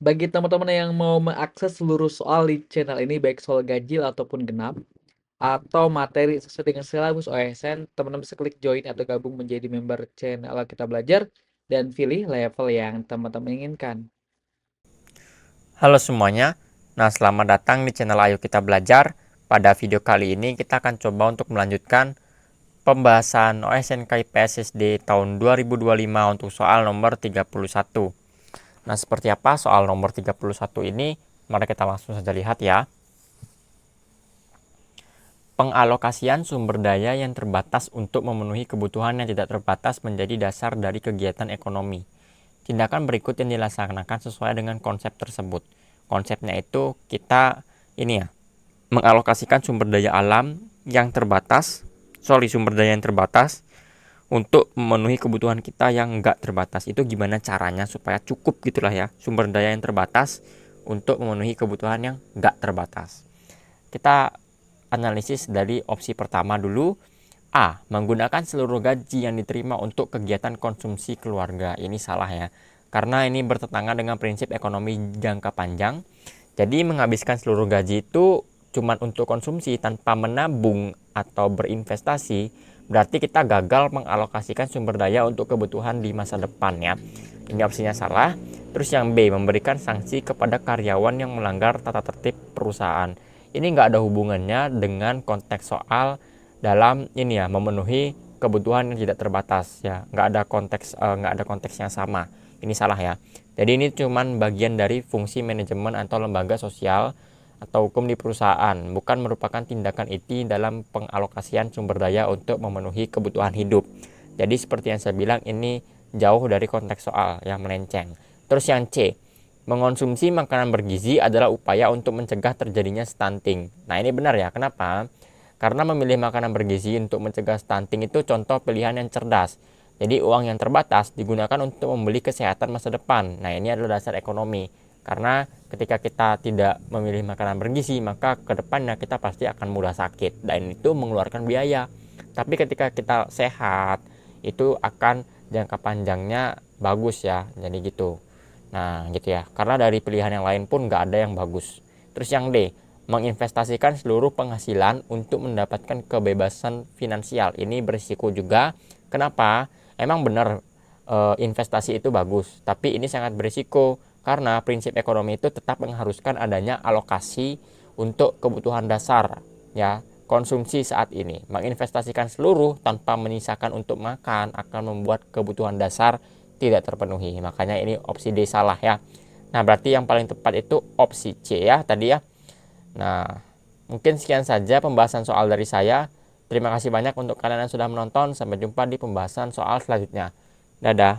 Bagi teman-teman yang mau mengakses seluruh soal di channel ini, baik soal ganjil ataupun genap, atau materi sesuai dengan silabus OSN, teman-teman bisa klik join atau gabung menjadi member channel Kita Belajar dan pilih level yang teman-teman inginkan. Halo semuanya, selamat datang di channel Ayo Kita Belajar. Pada video kali ini kita akan coba untuk melanjutkan pembahasan OSN KIPSSD tahun 2025 untuk soal nomor 31. Nah, seperti apa soal nomor 31 ini? Mari kita langsung saja lihat ya. Pengalokasian sumber daya yang terbatas untuk memenuhi kebutuhan yang tidak terbatas menjadi dasar dari kegiatan ekonomi. Tindakan berikut yang dilaksanakan sesuai dengan konsep tersebut. Konsepnya itu kita mengalokasikan sumber daya alam yang terbatas, sumber daya yang terbatas untuk memenuhi kebutuhan kita yang enggak terbatas. Itu gimana caranya supaya cukup gitulah ya, sumber daya yang terbatas untuk memenuhi kebutuhan yang enggak terbatas. Kita analisis dari opsi pertama dulu. A. Menggunakan seluruh gaji yang diterima untuk kegiatan konsumsi keluarga. Ini salah ya, karena ini bertentangan dengan prinsip ekonomi jangka panjang. Jadi menghabiskan seluruh gaji itu cuma untuk konsumsi tanpa menabung atau berinvestasi, berarti kita gagal mengalokasikan sumber daya untuk kebutuhan di masa depan ya. Ini opsinya salah. Terus yang B, memberikan sanksi kepada karyawan yang melanggar tata tertib perusahaan. Ini nggak ada hubungannya dengan konteks soal dalam ini ya, memenuhi kebutuhan yang tidak terbatas ya, nggak ada konteks yang sama. Ini salah ya. Jadi ini cuman bagian dari fungsi manajemen atau lembaga sosial atau hukum di perusahaan, bukan merupakan tindakan IT dalam pengalokasian sumber daya untuk memenuhi kebutuhan hidup. Jadi seperti yang saya bilang, ini jauh dari konteks soal yang melenceng. Terus yang C, mengonsumsi makanan bergizi adalah upaya untuk mencegah terjadinya stunting. Nah ini benar ya, kenapa? Karena memilih makanan bergizi untuk mencegah stunting itu contoh pilihan yang cerdas. Jadi uang yang terbatas digunakan untuk membeli kesehatan masa depan. Nah ini adalah dasar ekonomi. Karena ketika kita tidak memilih makanan bergizi, maka kedepannya kita pasti akan mudah sakit. Dan itu mengeluarkan biaya. Tapi ketika kita sehat, itu akan jangka panjangnya bagus ya. Jadi gitu. Nah gitu ya. Karena dari pilihan yang lain pun nggak ada yang bagus. Terus yang D, menginvestasikan seluruh penghasilan untuk mendapatkan kebebasan finansial. Ini berisiko juga. Kenapa? Emang benar investasi itu bagus, tapi ini sangat berisiko karena prinsip ekonomi itu tetap mengharuskan adanya alokasi untuk kebutuhan dasar ya, konsumsi saat ini. Menginvestasikan seluruh tanpa menyisakan untuk makan akan membuat kebutuhan dasar tidak terpenuhi. Makanya ini opsi D salah ya. Nah, berarti yang paling tepat itu opsi C ya tadi ya. Nah, mungkin sekian saja pembahasan soal dari saya. Terima kasih banyak untuk kalian yang sudah menonton. Sampai jumpa di pembahasan soal selanjutnya. Dadah.